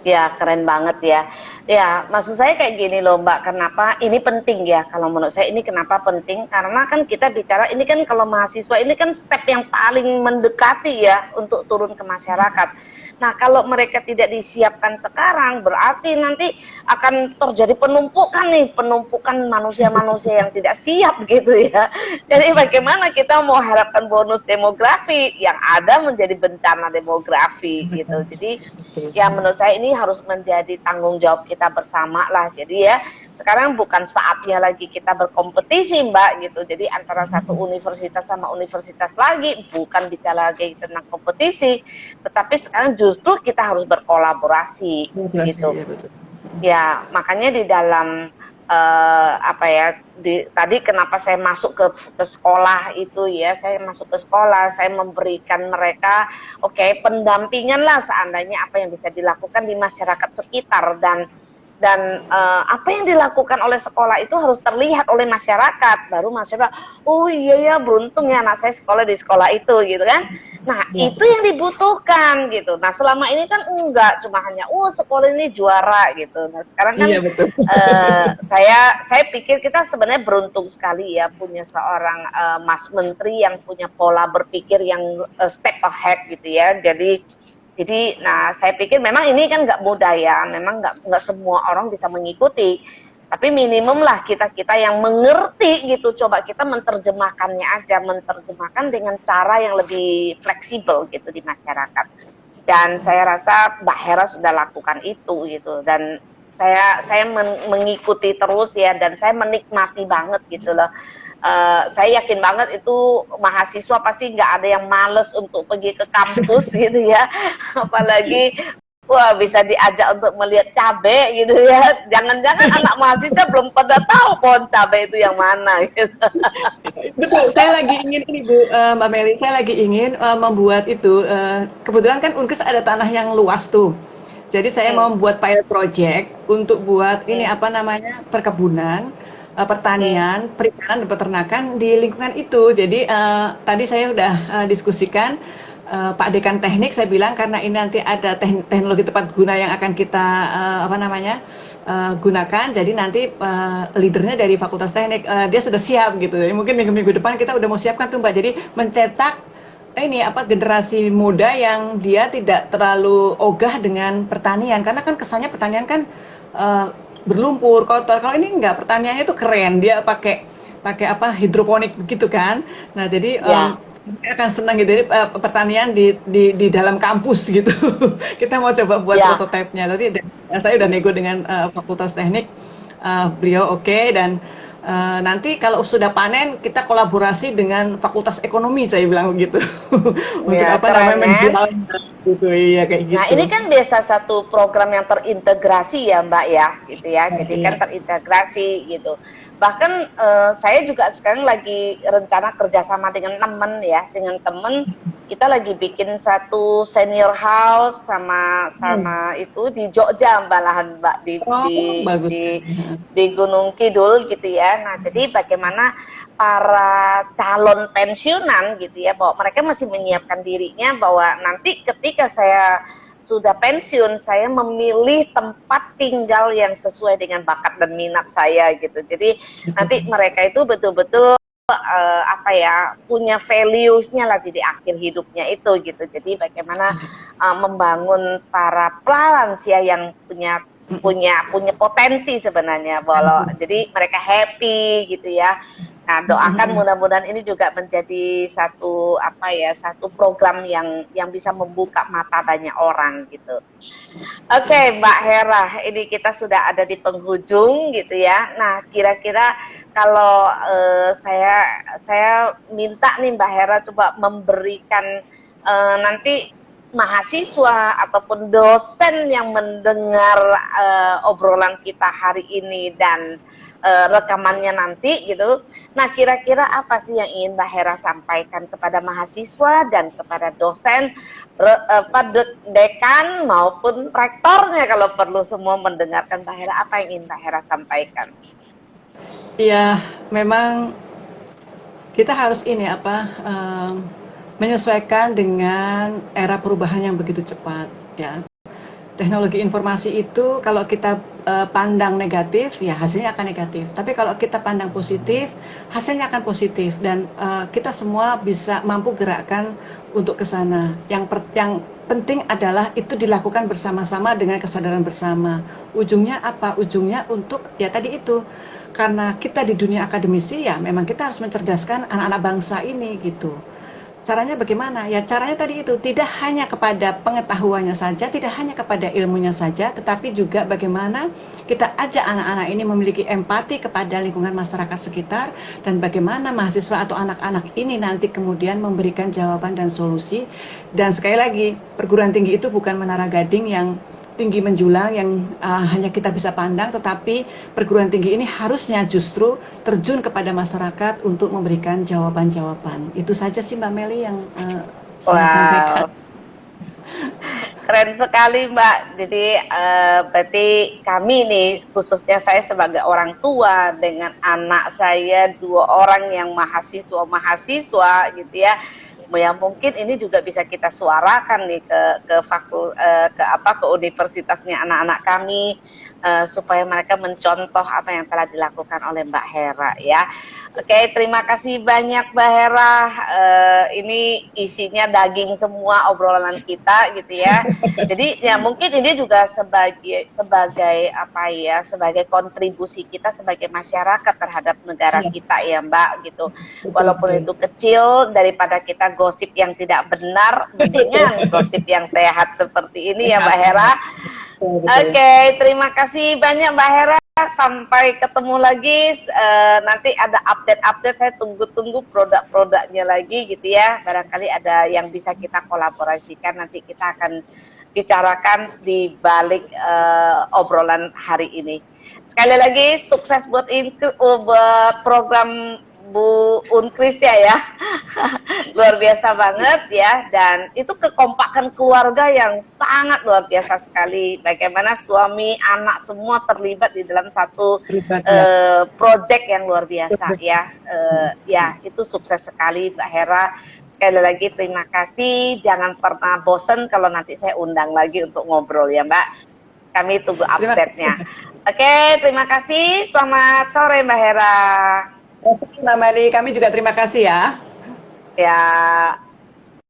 Ya, keren banget ya. Ya, maksud saya kayak gini loh Mbak, kenapa ini penting ya, kalau menurut saya ini kenapa penting, karena kan kita bicara, ini kan kalau mahasiswa, ini kan step yang paling mendekati ya, untuk turun ke masyarakat. Nah, kalau mereka tidak disiapkan sekarang, berarti nanti akan terjadi penumpukan manusia-manusia yang tidak siap gitu ya. Jadi bagaimana kita mau harapkan bonus demografi, yang ada menjadi bencana demografi gitu. Jadi ya menurut saya ini harus menjadi tanggung jawab kita bersama lah. Jadi ya sekarang bukan saatnya lagi kita berkompetisi Mbak gitu. Jadi antara satu universitas sama universitas lagi, bukan bicara lagi tentang kompetisi, tetapi sekarang justru kita harus berkolaborasi gitu. Ya, betul. Ya makanya di dalam tadi kenapa saya masuk ke sekolah itu ya, saya masuk ke sekolah, saya memberikan mereka pendampingan lah seandainya apa yang bisa dilakukan di masyarakat sekitar, dan apa yang dilakukan oleh sekolah itu harus terlihat oleh masyarakat, baru masyarakat, oh iya ya beruntung ya anak saya sekolah di sekolah itu gitu kan. Nah Ya, itu yang dibutuhkan gitu. Nah selama ini kan enggak, cuma hanya sekolah ini juara gitu. Nah sekarang kan iya betul. saya pikir kita sebenarnya beruntung sekali ya punya seorang Mas Menteri yang punya pola berpikir yang step ahead gitu ya. Jadi, nah saya pikir memang ini kan nggak mudah ya, memang nggak semua orang bisa mengikuti, tapi minimum lah kita yang mengerti gitu, coba kita menerjemahkannya aja, menerjemahkan dengan cara yang lebih fleksibel gitu di masyarakat. Dan saya rasa Mbak Hera sudah lakukan itu gitu, dan saya mengikuti terus ya, dan saya menikmati banget gitu loh. Saya yakin banget itu mahasiswa pasti nggak ada yang males untuk pergi ke kampus gitu ya, apalagi bisa diajak untuk melihat cabai gitu ya. Jangan-jangan anak mahasiswa belum pada tahu pohon cabai itu yang mana gitu. Betul, saya lagi ingin ini Bu, Mbak Meli, saya lagi ingin membuat itu, kebetulan kan Unkes ada tanah yang luas tuh. Jadi saya mau membuat pilot project untuk buat ini perkebunan, pertanian, perikanan dan peternakan di lingkungan itu. Jadi tadi saya udah diskusikan Pak Dekan Teknik, saya bilang karena ini nanti ada teknologi tepat guna yang akan kita gunakan. Jadi nanti leadernya dari Fakultas Teknik dia sudah siap gitu. Jadi mungkin minggu-minggu depan kita udah mau siapkan tuh Mbak. Jadi mencetak generasi muda yang dia tidak terlalu ogah dengan pertanian, karena kan kesannya pertanian kan berlumpur, kotor. Kalau ini enggak, pertaniannya itu keren, dia pakai hidroponik begitu kan. Nah jadi akan senang gitu, jadi pertanian di dalam kampus gitu. Kita mau coba buat prototipenya. Tadi saya udah nego dengan Fakultas Teknik, beliau oke, dan nanti kalau sudah panen kita kolaborasi dengan Fakultas Ekonomi, saya bilang begitu. Untuk menjual gitu, iya kayak gitu. Nah ini kan biasa satu program yang terintegrasi ya Mbak ya, gitu ya. Jadi kan terintegrasi gitu. Bahkan saya juga sekarang lagi rencana kerjasama dengan temen kita lagi bikin satu senior house sama itu di Jogja malahan Mbak, di Gunung Kidul gitu ya. Nah jadi bagaimana para calon pensiunan gitu ya, bahwa mereka masih menyiapkan dirinya bahwa nanti ketika saya sudah pensiun, saya memilih tempat tinggal yang sesuai dengan bakat dan minat saya gitu. Jadi nanti mereka itu betul-betul punya values-nya lagi di akhir hidupnya itu gitu. Jadi bagaimana membangun para pralansia yang punya punya potensi sebenarnya Bolo. Jadi mereka happy gitu ya. Nah, doakan mudah-mudahan ini juga menjadi satu satu program yang bisa membuka mata banyak orang gitu. Oke, Mbak Hera, ini kita sudah ada di penghujung gitu ya. Nah, kira-kira kalau saya minta nih Mbak Hera coba memberikan nanti mahasiswa ataupun dosen yang mendengar obrolan kita hari ini dan rekamannya nanti gitu. Nah, kira-kira apa sih yang ingin Mbak Hera sampaikan kepada mahasiswa dan kepada dosen, dekan maupun rektornya kalau perlu semua mendengarkan Mbak Hera, apa yang ingin Mbak Hera sampaikan? Iya, memang kita harus menyesuaikan dengan era perubahan yang begitu cepat ya. Teknologi informasi itu kalau kita pandang negatif, ya hasilnya akan negatif. Tapi kalau kita pandang positif, hasilnya akan positif. Dan kita semua bisa mampu gerakkan untuk ke sana. Yang penting adalah itu dilakukan bersama-sama dengan kesadaran bersama. Ujungnya apa? Ujungnya untuk, ya tadi itu. Karena kita di dunia akademisi, ya memang kita harus mencerdaskan anak-anak bangsa ini gitu. Caranya bagaimana? Ya caranya tadi itu, tidak hanya kepada pengetahuannya saja, tidak hanya kepada ilmunya saja, tetapi juga bagaimana kita ajak anak-anak ini memiliki empati kepada lingkungan masyarakat sekitar, dan bagaimana mahasiswa atau anak-anak ini nanti kemudian memberikan jawaban dan solusi. Dan sekali lagi, perguruan tinggi itu bukan menara gading yang tinggi menjulang yang hanya kita bisa pandang, tetapi perguruan tinggi ini harusnya justru terjun kepada masyarakat untuk memberikan jawaban-jawaban. Itu saja sih Mbak Meli yang saya sampaikan. Keren sekali Mbak. Jadi berarti kami nih, khususnya saya sebagai orang tua dengan anak saya 2 orang yang mahasiswa gitu ya. Ya mungkin ini juga bisa kita suarakan nih ke universitasnya anak-anak kami supaya mereka mencontoh apa yang telah dilakukan oleh Mbak Hera ya. Oke, terima kasih banyak Mbak Hera. Ini isinya daging semua obrolan kita gitu ya. Jadi ya mungkin ini juga sebagai kontribusi kita sebagai masyarakat terhadap negara kita ya Mbak gitu. Walaupun itu kecil, daripada kita gosip yang tidak benar, mendingan gosip yang sehat seperti ini ya Mbak Hera. Oke, terima kasih banyak Mbak Hera. Sampai ketemu lagi. Nanti ada update-update, saya tunggu-tunggu produk-produknya lagi gitu ya. Barangkali ada yang bisa kita kolaborasikan, nanti kita akan bicarakan di balik obrolan hari ini. Sekali lagi sukses buat program Bu Unkris ya. Luar biasa banget ya, dan itu kekompakan keluarga yang sangat luar biasa sekali. Bagaimana suami, anak semua terlibat di dalam satu project yang luar biasa ya. Ya, itu sukses sekali Mbak Hera. Sekali lagi terima kasih. Jangan pernah bosen kalau nanti saya undang lagi untuk ngobrol ya Mbak. Kami tunggu update-nya. Oke, terima kasih. Selamat sore Mbak Hera. Mbak Meli, kami juga terima kasih ya. Ya.